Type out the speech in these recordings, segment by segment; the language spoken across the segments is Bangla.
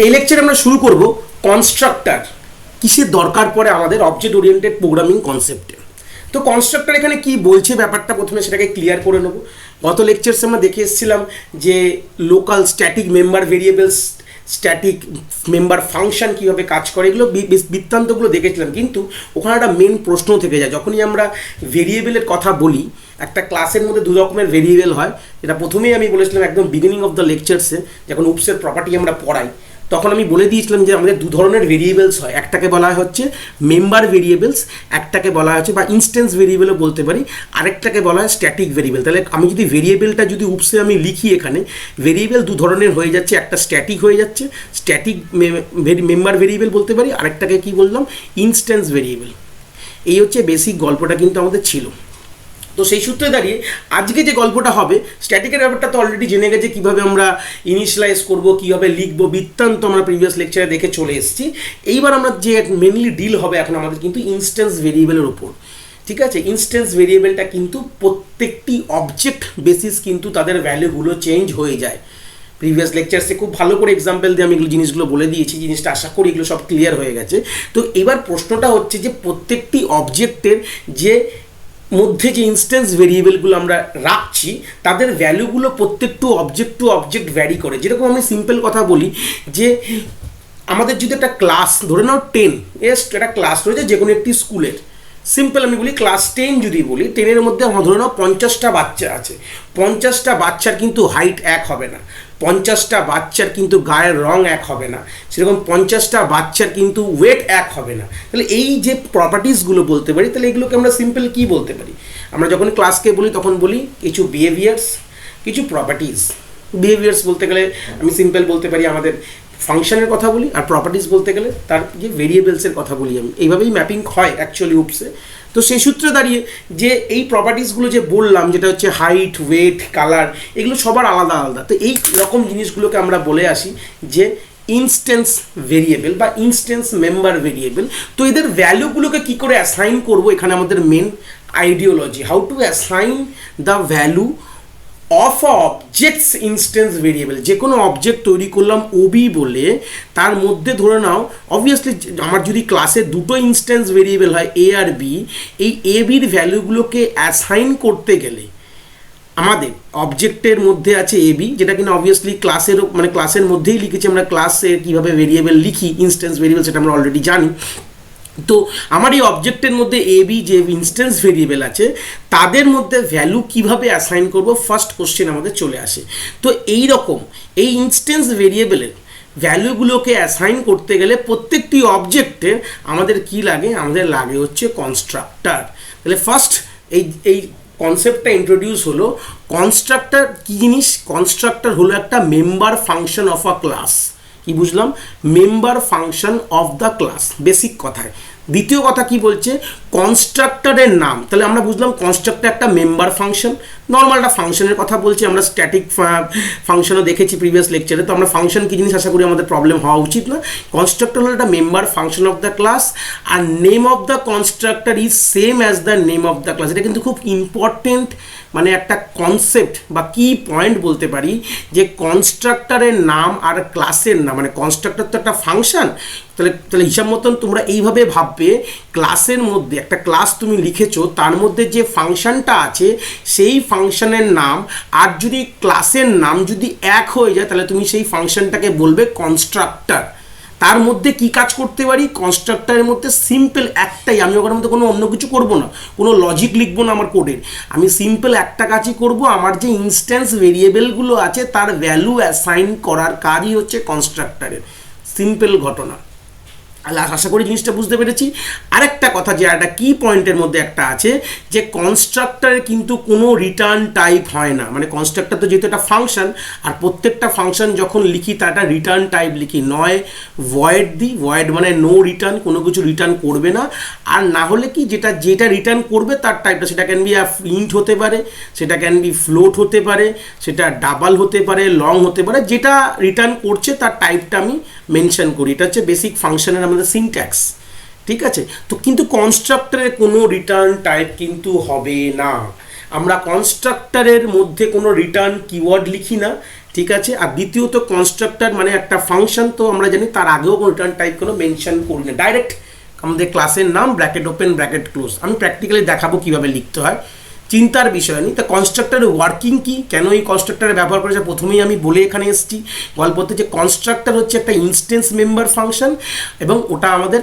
এই লেকচারে আমরা শুরু করব কনস্ট্রাক্টর কিসের দরকার পড়ে আমাদের অবজেক্ট ওরিয়েন্টেড প্রোগ্রামিং কনসেপ্টে। তো কনস্ট্রাক্টর এখানে কি বলছে ব্যাপারটা প্রথমে সেটাকে ক্লিয়ার করে নেব। গত লেকচারসে আমরা দেখে এসেছিলাম যে local static member variables, static member function কীভাবে কাজ করে এগুলো বৃত্তান্তগুলো দেখেছিলাম, কিন্তু ওখানে একটা মেন প্রশ্ন থেকে যায়। যখনই আমরা ভেরিয়েবলের কথা বলি, একটা ক্লাসের মধ্যে দু রকমের ভেরিয়েবল হয়, যেটা প্রথমেই আমি বলেছিলাম একদম বিগিনিং অফ দ্য লেকচারসে যখন উপসের প্রপার্টি আমরা পড়াই, তখন আমি বলে দিয়েছিলাম যে আমাদের দু ধরনের ভেরিয়েবলস হয়। একটাকে বলা হয় হচ্ছে মেম্বার ভেরিয়েবলস, একটাকে বলা হচ্ছে বা ইনস্ট্যান্স ভেরিয়েবলও বলতে পারি, আরেকটাকে বলা হয় স্ট্যাটিক ভেরিয়েবল। তাহলে আমি যদি ভেরিয়েবলটা যদি উপসে আমি লিখি, এখানে ভেরিয়েবল দু ধরনের হয়ে যাচ্ছে, একটা স্ট্যাটিক হয়ে যাচ্ছে, স্ট্যাটিক মেম্বার ভেরিয়েবল বলতে পারি, আরেকটাকে কি বললাম, ইনস্ট্যান্স ভেরিয়েবল। এই হচ্ছে বেসিক গল্পটা কিন্তু আমাদের ছিল। তো সেই সূত্রে দাঁড়িয়ে আজকে যে গল্পটা হবে, স্ট্যাটিকের ব্যাপারটা তো অলরেডি জেনে গেছে, কীভাবে আমরা ইনিশিয়ালাইজ করবো, কীভাবে লিখবো, বৃত্তান্ত আমরা প্রিভিয়াস লেকচারে দেখে চলে এসেছি। এইবার আমরা যে মেনলি ডিল হবে এখন আমাদের কিন্তু ইনস্ট্যান্স ভেরিয়েবলের উপর। ঠিক আছে, ইনস্ট্যান্স ভেরিয়েবলটা কিন্তু প্রত্যেকটি অবজেক্ট বেসিস কিন্তু তাদের ভ্যালুগুলো চেঞ্জ হয়ে যায়। প্রিভিয়াস লেকচারসে খুব ভালো করে এক্সাম্পল দিয়ে আমি এগুলো জিনিসগুলো বলে দিয়েছি, জিনিসটা আশা করি এগুলো সব ক্লিয়ার হয়ে গেছে। তো এবার প্রশ্নটা হচ্ছে যে প্রত্যেকটি অবজেক্টের যে মধ্যে যে ইনস্ট্যান্স ভেরিয়েবলগুলো আমরা রাখছি, তাদের ভ্যালুগুলো প্রত্যেকটু অবজেক্ট টু অবজেক্ট ভ্যারি করে। যেরকম আমি সিম্পল কথা বলি যে আমাদের যদি একটা ক্লাস ধরে নাও 10, একটা ক্লাস রয়েছে যে কোনো একটি স্কুলের, সিম্পল আমি বলি ক্লাস 10 যদি বলি, 10-এর মধ্যে ধরে নাও 50টা বাচ্চা আছে। 50টা বাচ্চার কিন্তু হাইট এক হবে না, 50টা বাচ্চার কিন্তু গায়ের রং এক হবে না, সেরকম 50টা বাচ্চার কিন্তু ওয়েট এক হবে না। তাহলে এই যে প্রপার্টিসগুলো বলতে পারি, তাহলে এগুলোকে আমরা সিম্পল কি বলতে পারি? আমরা যখন ক্লাসকে বলি তখন বলি কিছু বিহেভিয়ার্স, কিছু প্রপার্টিস। বিহেভিয়ার্স বলতে গেলে আমি সিম্পল বলতে পারি আমাদের ফাংশনের কথা বলি, আর প্রপার্টিস বলতে গেলে তার যে ভেরিয়েবলসের কথা বলি। আমি এইভাবেই ম্যাপিং হয় অ্যাকচুয়ালি উপসে। তো সেই সূত্রে দাঁড়িয়ে যে এই প্রপার্টিসগুলো যে বললাম, যেটা হচ্ছে হাইট, ওয়েট, কালার, এগুলো সবার আলাদা আলাদা। তো এই রকম জিনিসগুলোকে আমরা বলে আসি যে ইনস্ট্যান্স ভেরিয়েবল বা ইনস্ট্যান্স মেম্বার ভেরিয়েবল। তো এদের ভ্যালুগুলোকে কী করে অ্যাসাইন করবো, এখানে আমাদের main ideology, how to assign the value of objects instance variable. যে কোনো অবজেক্ট তৈরি করলাম ওবি বলে, তার মধ্যে ধরে নাও অবভিয়াসলি আমার যদি ক্লাসে দুটো ইনস্ট্যান্স ভেরিয়েবল হয় এ আর বি, এই এ বির ভ্যালুগুলোকে অ্যাসাইন করতে গেলে আমাদের অবজেক্টের মধ্যে আছে এ বি, যেটা কিনা অবভিয়াসলি ক্লাসেরও মানে ক্লাসের মধ্যেই লিখেছি আমরা, ক্লাসে কীভাবে ভেরিয়েবল লিখি ইনস্ট্যান্স ভেরিয়েবল সেটা আমরা অলরেডি জানি। তো আমার এই অবজেক্টের মধ্যে এ বি যে ইনস্ট্যান্স ভেরিয়েবল আছে, তাদের মধ্যে ভ্যালু কিভাবে অ্যাসাইন করব, ফার্স্ট কোশ্চেন আমাদের চলে আসে। তো এই রকম এই ইনস্ট্যান্স ভেরিয়েবলের ভ্যালুগুলোকে অ্যাসাইন করতে গেলে প্রত্যেকটি অবজেক্টের আমাদের কি লাগে, আমাদের লাগে হচ্ছে কনস্ট্রাক্টর। তাহলে ফার্স্ট এই কনসেপ্টটা ইন্ট্রোডিউস হলো। কনস্ট্রাক্টর কী জিনিস? কনস্ট্রাক্টর হলো একটা member function of a class. কি বুঝলাম? Member function of the class, basic কথায়। দ্বিতীয় কথা কি বলছে, কনস্ট্রাক্টরের নাম। তাহলে আমরা বুঝলাম কনস্ট্রাক্টর একটা মেম্বার ফাংশন, নর্মাল একটা ফাংশনের কথা বলছি। আমরা স্ট্যাটিক ফাংশনও দেখেছি প্রিভিয়াস লেকচারে, তো আমরা ফাংশন কি জিনিস আশা করি আমাদের প্রবলেম হওয়া উচিত না। কনস্ট্রাক্টর হলো একটা member function of the class, আর name of the constructor is same as the name of the class. এটা কিন্তু খুব ইম্পর্টেন্ট, মানে একটা কনসেপ্ট বা কি পয়েন্ট বলতে পারি, যে কনস্ট্রাক্টরের নাম আর ক্লাসের নাম, মানে কনস্ট্রাক্টর তো একটা ফাংশন। তাহলে হিসাব মতন তোমরা এইভাবে ভাববে, ক্লাসের মধ্যে একটা ক্লাস তুমি লিখেছো, তার মধ্যে যে ফাংশনটা আছে সেই ফাংশনের নাম আর যদি ক্লাসের নাম যদি এক হয়ে যায়, তাহলে তুমি সেই ফাংশনটাকে বলবে কনস্ট্রাক্টর। তার মধ্যে কি কাজ করতে পারি, কনস্ট্রাক্টরের মধ্যে সিম্পল একটাই, আমি ওখানের মধ্যে কোনো অন্য কিছু করব না, কোনো লজিক লিখবো না আমার কোডের, আমি সিম্পল একটা কাজই করব, আমার যে ইনস্ট্যান্স ভেরিয়েবলগুলো আছে তার ভ্যালু অ্যাসাইন করার কাজই হচ্ছে কনস্ট্রাক্টরের। সিম্পল ঘটনা। আশা করি জিনিসটা বুঝতে পেরেছি। আরেকটা কথা, যে একটা কি পয়েন্টের মধ্যে একটা আছে, যে কনস্ট্রাক্টরের কিন্তু কোনো রিটার্ন টাইপ হয় না। মানে কনস্ট্রাক্টর তো যেহেতু একটা ফাংশন, আর প্রত্যেকটা ফাংশন যখন লিখি তার একটা রিটার্ন টাইপ লিখি, নয় ভয়েড দিই, ভয়েড মানে নো রিটার্ন, কোনো কিছু রিটার্ন করবে না। আর না হলে কি, যেটা রিটার্ন করবে তার টাইপটা, সেটা ক্যান বি ইন্ট হতে পারে, সেটা ক্যান বি ফ্লোট হতে পারে, সেটা ডাবল হতে পারে, লং হতে পারে, যেটা রিটার্ন করছে তার টাইপটা আমি মেনশন করি। এটা হচ্ছে বেসিক ফাংশনের আমাদের সিনট্যাক্স। ঠিক আছে, তো কিন্তু কনস্ট্রাক্টরের কোনো রিটার্ন টাইপ কিন্তু হবে না। আমরা কনস্ট্রাক্টরের মধ্যে কোনো রিটার্ন কিওয়ার্ড লিখি না। ঠিক আছে। আর দ্বিতীয়ত কনস্ট্রাক্টর মানে একটা ফাংশন, তো আমরা জানি তার আগেও কোনো রিটার্ন টাইপ কোনো মেনশন করি না, ডাইরেক্ট আমাদের ক্লাসের নাম ব্র্যাকেট ওপেন ব্র্যাকেট ক্লোজ। আমি প্র্যাকটিক্যালি দেখাবো কীভাবে লিখতে হয়, চিন্তার বিষয় নেই। তা কনস্ট্রাক্টরের ওয়ার্কিং কি, কেন এই কনস্ট্রাক্টরের ব্যবহার করেছে প্রথমেই আমি বলে এখানে এসেছি গল্পতে, যে কনস্ট্রাক্টর হচ্ছে একটা ইনস্ট্যান্স মেম্বার ফাংশন এবং ওটা আমাদের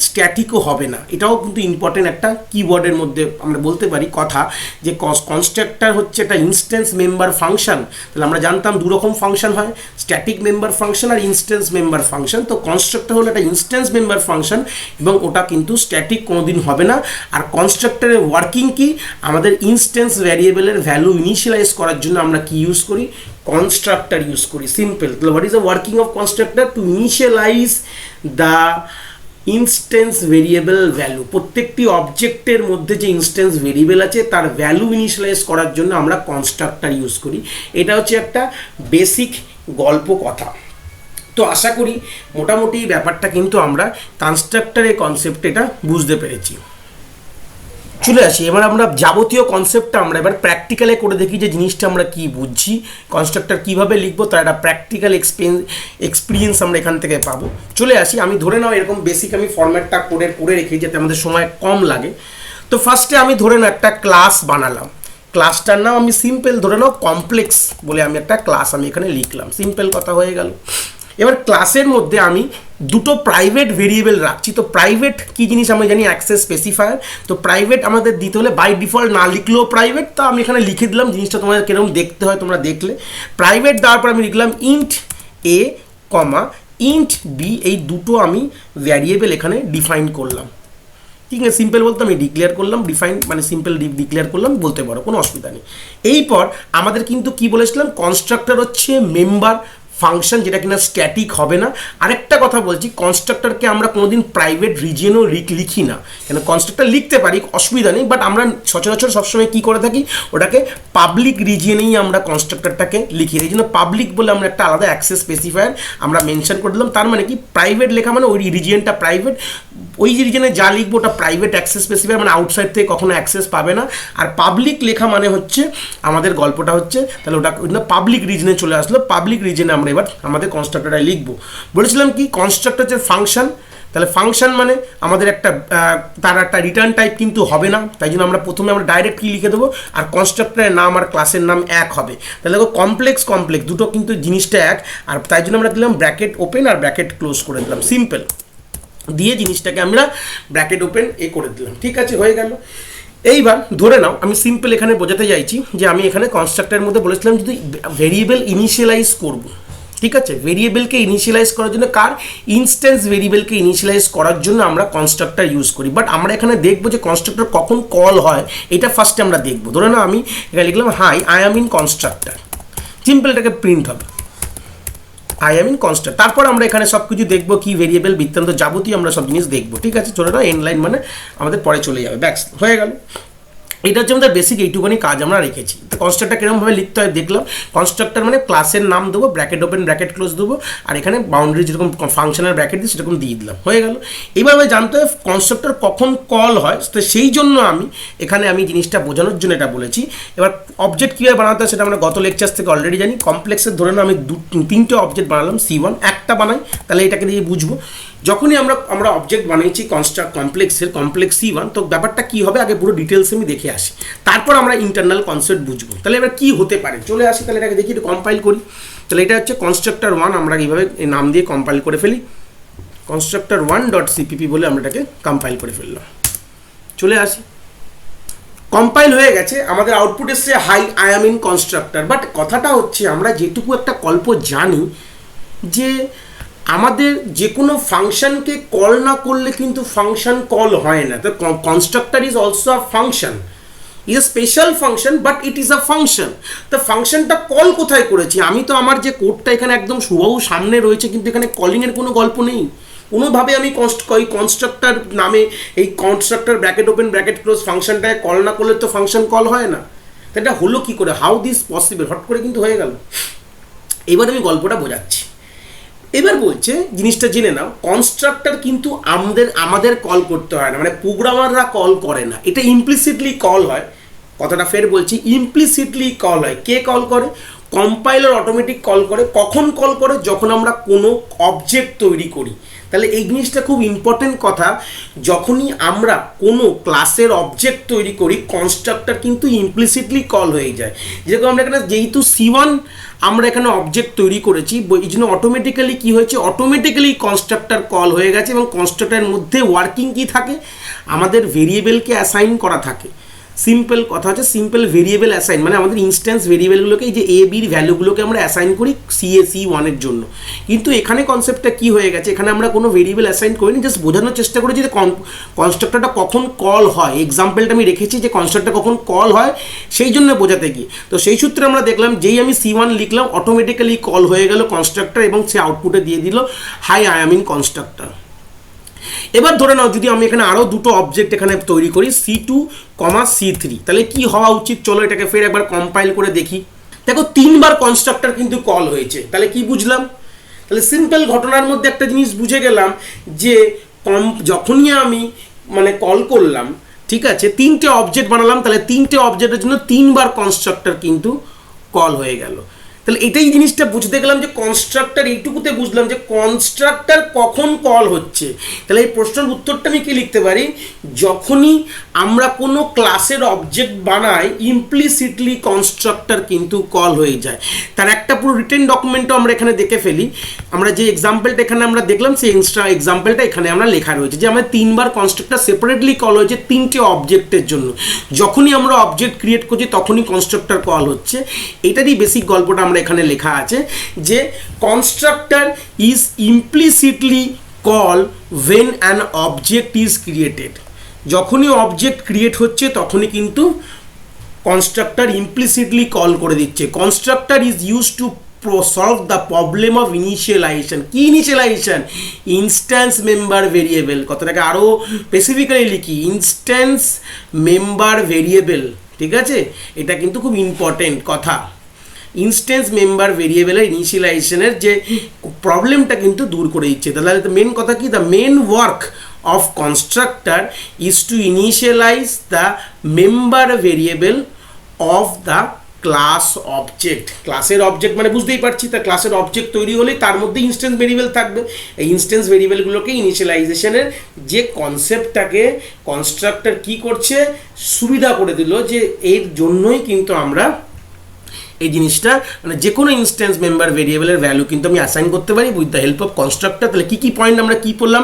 স্ট্যাটিকও হবে না। এটাও কিন্তু ইম্পর্টেন্ট একটা কিওয়ার্ডের মধ্যে আমরা বলতে পারি কথা, যে কনস্ট্রাক্টর হচ্ছে একটা ইনস্ট্যান্স মেম্বার ফাংশন। তাহলে আমরা জানতাম দু রকম ফাংশন হয়, স্ট্যাটিক মেম্বার ফাংশন আর ইনস্ট্যান্স মেম্বার ফাংশন। তো কনস্ট্রাক্টর হলো একটা ইনস্ট্যান্স মেম্বার ফাংশন এবং ওটা কিন্তু স্ট্যাটিক কোনোদিন হবে না। আর কনস্ট্রাক্টরের ওয়ার্কিং কি, আমাদের ইনস্ট্যান্স ভ্যারিয়েবলের ভ্যালু ইনিশিয়ালাইজ করার জন্য আমরা কি ইউজ করি, কনস্ট্রাক্টর ইউজ করি, সিম্পল। তাহলে what is the working of constructor, to initialise the instance variable value. প্রত্যেকটি অবজেক্টের মধ্যে যে ইনস্ট্যান্স ভেরিয়েবল আছে তার ভ্যালু ইনিশিয়ালাইজ করার জন্য আমরা কনস্ট্রাক্টর ইউজ করি। এটা হচ্ছে একটা বেসিক গল্প কথা। তো আশা করি মোটামুটি ব্যাপারটা কিন্তু আমরা কনস্ট্রাক্টরের কনসেপ্ট এটা বুঝতে পেরেছি। চলে আসি এবার আমরা যাবতীয় কনসেপ্টটা আমরা এবার প্র্যাকটিক্যালে করে দেখি, যে জিনিসটা আমরা কি বুঝছি, কনস্ট্রাক্টর কীভাবে লিখবো তার একটা প্র্যাকটিক্যাল এক্সপিরিয়েন্স আমরা এখান থেকে পাবো। চলে আসি, আমি ধরে নাও এরকম বেসিক আমি ফরম্যাটটা করে রেখি যাতে আমাদের সময় কম লাগে। তো ফার্স্টে আমি ধরে নাও একটা ক্লাস বানালাম, ক্লাসটার নাম আমি সিম্পল ধরে নাও কমপ্লেক্স বলে আমি একটা ক্লাস আমি এখানে লিখলাম, সিম্পল কথা হয়ে গেল। এবার ক্লাসের মধ্যে আমি দুটো প্রাইভেট ভেরিয়েবল রাখছি। তো প্রাইভেট কি জিনিস আমরা জানি, অ্যাক্সেস স্পেসিফায়ার। তো প্রাইভেট আমাদের দিতে হলে বাই ডিফল্ট না লিখলেও প্রাইভেট, তো আমি এখানে লিখে দিলাম, জিনিসটা তোমাদের কিরকম দেখতে হয় তোমরা দেখলে। প্রাইভেট দেওয়ার পর আমি লিখলাম ইন্ট এ কমা ইন্ট বি, এই দুটো আমি ভ্যারিয়েবল এখানে ডিফাইন করলাম। ঠিক আছে, সিম্পল বলতে আমি ডিক্লেয়ার করলাম, ডিফাইন মানে সিম্পল ডিক্লেয়ার করলাম বলতে পারো, কোনো অসুবিধা নেই। এরপর আমাদের কিন্তু কি বলেছিলাম, কনস্ট্রাক্টর হচ্ছে মেম্বার ফাংশন, যেটা কিনা স্ট্যাটিক হবে না। আরেকটা কথা বলছি, কনস্ট্রাক্টরকে আমরা কোনোদিন প্রাইভেট রিজিয়নও লিখি না, কেন কনস্ট্রাক্টর লিখতে পারি অসুবিধা নেই, বাট আমরা সচরাচর সবসময় কী করে থাকি, ওটাকে পাবলিক রিজিয়নেই আমরা কনস্ট্রাক্টরটাকে লিখি। এই জন্য পাবলিক বলে আমরা একটা আলাদা অ্যাক্সেস স্পেসিফায়ার আমরা মেনশন করে দিলাম। তার মানে কি, প্রাইভেট লেখা মানে ওই রিজিয়নটা প্রাইভেট, ওই রিজনে যা লিখবো ওটা প্রাইভেট অ্যাক্সেস স্পেসিফায়ার, মানে আউটসাইড থেকে কখনো অ্যাক্সেস পাবে না। আর পাবলিক লেখা মানে হচ্ছে আমাদের গল্পটা হচ্ছে, তাহলে ওটা পাবলিক রিজনে চলে আসলো, পাবলিক রিজনে আমরা এবার আমাদের কনস্ট্রাক্টরটা লিখবো। বলেছিলাম কি, কনস্ট্রাক্টর হচ্ছে ফাংশন, তাহলে ফাংশন মানে আমাদের একটা তার একটা রিটার্ন টাইপ কিন্তু হবে না, তাই জন্য আমরা প্রথমে আমরা ডাইরেক্ট কি লিখে দেবো, আর কনস্ট্রাক্টরের নাম আর ক্লাসের নাম এক হবে। তাহলে দেখো কমপ্লেক্স দুটো কিন্তু জিনিসটা এক, আর তাই জন্য আমরা দিলাম ব্র্যাকেট ওপেন আর ব্র্যাকেট ক্লোজ করে দিলাম, সিম্পল দিয়ে জিনিসটাকে আমরা ব্র্যাকেট ওপেন করে দিলাম। ঠিক আছে, হয়ে গেল। এইবার ধরে নাও আমি সিম্পল এখানে বোঝাতে চাইছি যে আমি এখানে কনস্ট্রাক্টরের মধ্যে বলেছিলাম যদি ভেরিয়েবল ইনিশিয়ালাইজ করব, ঠিক আছে, ভেরিয়েবলকে ইনিশিয়ালাইজ করার জন্য ইনস্ট্যান্স ভেরিয়েবলকে ইনিশিয়ালাইজ করার জন্য আমরা কনস্ট্রাক্টর ইউজ করি। বাট আমরা এখানে দেখবো যে কনস্ট্রাক্টর কখন কল হয়, এটা ফার্স্টে আমরা দেখবো। ধরে নাও আমি এখানে লিখলাম hi I am in constructor, সিম্পলটাকে প্রিন্ট হবে আই অ্যাম ইন কনস্ট্রাক্টর। তারপর আমরা এখানে সব কিছু দেখবো, কি ভেরিয়েবল বৃত্তান্ত যাবতীয় আমরা সব জিনিস দেখবো। ঠিক আছে, চলে নাও এন্ড লাইন মানে আমাদের পরে চলে যাবে, ব্যাস হয়ে গেল। এটা হচ্ছে আমাদের বেসিক এইটুকুনি কাজ আমরা রেখেছি। তো কনস্ট্রাক্টর কীরকমভাবে লিখতে হয় দেখলাম, কনস্ট্রাক্টর মানে ক্লাসের নাম দেবো, ব্র্যাকেট ওপেন ব্র্যাকেট ক্লোজ দেবো, আর এখানে বাউন্ডারি যেরকম ফাংশনের ব্র্যাকেট দিই সেরকম দিয়ে দিলাম, হয়ে গেল। এবার আমি জানতে হবে কনস্ট্রাক্টর কখন কল হয়, তো সেই জন্য আমি জিনিসটা বোঝানোর জন্য এটা বলেছি। এবার অবজেক্ট কীভাবে বানাতে হয় সেটা আমরা গত লেকচার থেকে অলরেডি জানি। কমপ্লেক্সের ধরে নাও আমি তিনটে অবজেক্ট বানালাম, C1 একটা বানাই, তাহলে এটাকে দিয়ে বুঝবো। যখনই আমরা অবজেক্ট বানিয়েছি কমপ্লেক্স C1, তো ব্যাপারটা কী হবে আগে পুরো ডিটেলস আমি দেখে আসি, তারপর আমরা ইন্টারনাল কনসেপ্ট বুঝবো। তাহলে এবার কী হতে পারে, চলে আসি, তাহলে এটাকে দেখি একটু কম্পাইল করি। তাহলে এটা হচ্ছে কনস্ট্রাক্টর 1, আমরা এইভাবে নাম দিয়ে কম্পাইল করে ফেলি, কনস্ট্রাক্টর 1.cpp বলে আমরা এটাকে কম্পাইল করে ফেললাম। চলে আসি, কম্পাইল হয়ে গেছে, আমাদের আউটপুট এসছে high I am in constructor. But কথাটা হচ্ছে আমরা যেটুকু একটা গল্প জানি যে আমাদের যে কোনো ফাংশনকে কল না করলে কিন্তু ফাংশন কল হয় না। তো constructor is also a function, is a special function, but it is a function. তো ফাংশনটা কল কোথায় করেছি, আমি তো আমার যে কোডটা এখানে একদম সুবাহু সামনে রয়েছে, কিন্তু এখানে কলিংয়ের কোনো গল্প নেই কোনোভাবে। আমি কনস্ট্রাক্টর নামে এই constructor bracket open bracket close ফাংশনটাকে কল না করলে তো ফাংশন কল হয় না। তো এটা হলো কী করে, হাউ দিস পসিবল, হট করে কিন্তু হয়ে গেল। এবার আমি গল্পটা বোঝাচ্ছি। এবার বলছে জিনিসটা জেনে নাও, কনস্ট্রাক্টর কিন্তু আমাদের কল করতে হয় না, মানে প্রোগ্রামাররা কল করে না, এটা ইমপ্লিসিটলি কল হয়। কথাটা ফের বলছি, ইমপ্লিসিটলি কল হয়। কে কল করে, কম্পাইলার অটোমেটিক কল করে, কখন কল করে? যখন আমরা কোনো অবজেক্ট তৈরি করি। তাহলে এই জিনিসটা খুব ইম্পর্টেন্ট কথা, যখনই আমরা কোনো ক্লাসের অবজেক্ট তৈরি করি কনস্ট্রাক্টর কিন্তু ইমপ্লিসিটলি কল হয়ে যায়। যেরকম আমরা এখানে যেহেতু C1 আমরা এখানে অবজেক্ট তৈরি করেছি, এই জন্য অটোমেটিক্যালি কী হয়েছে, অটোমেটিক্যালি কনস্ট্রাক্টর কল হয়ে গেছে এবং কনস্ট্রাক্টরের মধ্যে ওয়ার্কিং কী থাকে, আমাদের ভেরিয়েবলকে অ্যাসাইন করা থাকে। সিম্পল কথা হচ্ছে সিম্পল ভেরিয়েবল অ্যাসাইন, মানে আমাদের ইনস্ট্যান্স ভেরিয়েবলগুলোকে এই যে এ বির ভ্যালুগুলোকে আমরা অ্যাসাইন করি C1-এর জন্য। কিন্তু এখানে কনসেপ্টটা কী হয়ে গেছে, এখানে আমরা কোনো ভেরিয়েবল অ্যাসাইন করিনি, জাস্ট বোঝানোর চেষ্টা করেছি যে কনস্ট্রাক্টরটা কখন কল হয়। এক্সাম্পলটা আমি রেখেছি যে কনস্ট্রাক্টর কখন কল হয় সেই জন্য বোঝাতে গিয়ে। তো সেই সূত্রে আমরা দেখলাম যেই আমি C1 লিখলাম অটোমেটিক্যালি কল হয়ে গেল কনস্ট্রাক্টর এবং সে আউটপুটে দিয়ে দিল hi I am in constructor. এবার ধরে নাও যদি আমি এখানে আরও দুটো অবজেক্ট এখানে তৈরি করি C2, C3, তাহলে কি হওয়া উচিত? চলো এটাকে ফের একবার কম্পাইল করে দেখি। দেখো 3বার কনস্ট্রাক্টর কিন্তু কল হয়েছে। তাহলে কি বুঝলাম? তাহলে সিম্পল ঘটনার মধ্যে একটা জিনিস বুঝে গেলাম যে যখনই আমি মানে কল করলাম, ঠিক আছে, 3টে অবজেক্ট বানালাম, তাহলে 3টে অবজেক্টের জন্য 3বার কনস্ট্রাক্টর কিন্তু কল হয়ে গেল। তাহলে এটাই জিনিসটা বুঝতে গেলাম যে কনস্ট্রাক্টর, এইটুকুতে বুঝলাম যে কনস্ট্রাক্টর কখন কল হচ্ছে। তাহলে এই প্রশ্নের উত্তরটা আমি কি লিখতে পারি, যখনই আমরা কোনো ক্লাসের অবজেক্ট বানাই ইমপ্লিসিটলি কনস্ট্রাক্টর কিন্তু কল হয়ে যায়। তার একটা পুরো রিটেন ডকুমেন্টও আমরা এখানে দেখে ফেলি। আমরা যে এক্সাম্পলটা এখানে আমরা দেখলাম সেই এক্সাম্পলটা এখানে আমরা লেখা রয়েছে যে আমাদের 3বার কনস্ট্রাক্টর সেপারেটলি কল হয়েছে 3টে অবজেক্টের জন্য। যখনই আমরা অবজেক্ট ক্রিয়েট করছি তখনই কনস্ট্রাক্টর কল হচ্ছে। এটারই বেসিক গল্পটা আমরা এখানে লেখা আছে যে constructor is implicitly call when an object is created। যখনই অবজেক্ট ক্রিয়েট হচ্ছে তখনই কিন্তু কনস্ট্রাক্টর ইমপ্লিসিটলি কল করে দিচ্ছে। Constructor is use to solve the problem of initialisation. কি ইনিশিয়ালাইজেশন? Instance member variable. কথাটাকে আরও স্পেসিফিক্যালি লিখি, ইনস্ট্যান্স মেম্বার ভেরিয়েবল, ঠিক আছে? এটা কিন্তু খুব ইম্পর্টেন্ট কথা। ইনস্ট্যান্স মেম্বার ভেরিয়েবলের ইনিশিয়ালাইজেশনের যে প্রবলেমটা কিন্তু দূর করে দিচ্ছে। তাহলে মেন কথা কি, the main work of constructor is to initialize the member variable of the class object। ক্লাসের অবজেক্ট মানে বুঝতেই পারছি, তা ক্লাসের অবজেক্ট তৈরি হলেই তার মধ্যে ইনস্ট্যান্স ভেরিয়েবল থাকবে। এই ইনস্ট্যান্স ভেরিয়েবলগুলোকে ইনিশিয়ালাইজেশনের যে কনসেপ্টটাকে কনস্ট্রাক্টর কি করছে, সুবিধা করে দিল যে এর জন্যই কিন্তু আমরা এই জিনিসটা মানে যে কোনো ইনস্ট্যান্স মেম্বার ভেরিয়েবলের ভ্যালু কিন্তু আমি অ্যাসাইন করতে পারি with the help of constructor. তাহলে কী কী পয়েন্ট আমরা কী পড়লাম,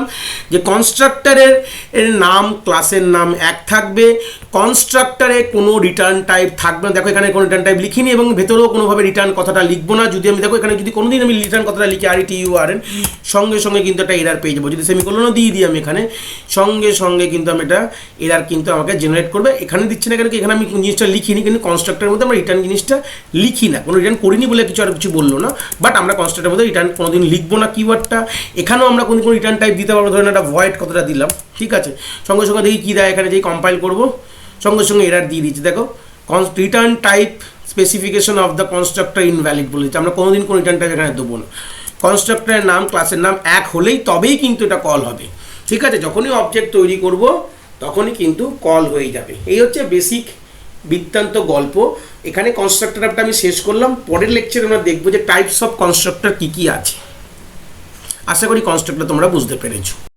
যে কনস্ট্রাক্টরের নাম, ক্লাসের নাম এক থাকবে, কনস্ট্রাক্টরে কোনো রিটার্ন টাইপ থাকবে না। দেখো এখানে কোনো রিটার্ন টাইপ লিখিনি এবং ভেতরেও কোনোভাবে রিটার্ন কথাটা লিখবো না। যদি আমি দেখো এখানে যদি কোনোদিন আমি রিটার্ন কথাটা লিখি RETURN, সঙ্গে সঙ্গে কিন্তু একটা এরার পেয়ে যাবো। যদি সেমিকোলনও দিয়ে দিই আমি এখানে, সঙ্গে সঙ্গে কিন্তু আমি এটা এরার কিন্তু আমাকে জেনারেট করবে। এখানে দিচ্ছি না কেন কি, এখানে আমি জিনিসটা লিখিনি, কিন্তু কনস্ট্রাক্টরের মধ্যে আমরা রিটার্ন জিনিসটা লিখি না, কোনো রিটার্ন করিনি বলে কিছু আর কিছু বললো না। বাট আমরা কনস্ট্রাক্টরের মধ্যে রিটার্ন কোনোদিন লিখবো না কিওয়ার্ডটা। এখানেও আমরা কোনো রিটার্ন টাইপ দিতে পারবো, ধরেন একটা ভয়েড কথাটা দিলাম, ঠিক আছে, সঙ্গে সঙ্গে দেখি কী দেয় এখানে, যেই কম্পাইল করবো সঙ্গে সঙ্গে এরার দিয়ে দিচ্ছি। দেখো return type specification of the constructor invalid বলেছে। আমরা কোনোদিন কোনো রিটার্ন টাইপ এখানে দেবো না। কনস্ট্রাক্টরের নাম, ক্লাসের নাম এক হলেই তবেই কিন্তু এটা কল হবে, ঠিক আছে? যখনই অবজেক্ট তৈরি করব তখনই কিন্তু কল হয়ে যাবে। এই হচ্ছে বেসিক বৃত্তান্ত গল্প। এখানে কনস্ট্রাক্টরটা আমি শেষ করলাম। পরের লেকচারে আমরা দেখবো যে টাইপস অফ কনস্ট্রাক্টর কী কী আছে। আশা করি কনস্ট্রাক্টর তোমরা বুঝতে পেরেছো।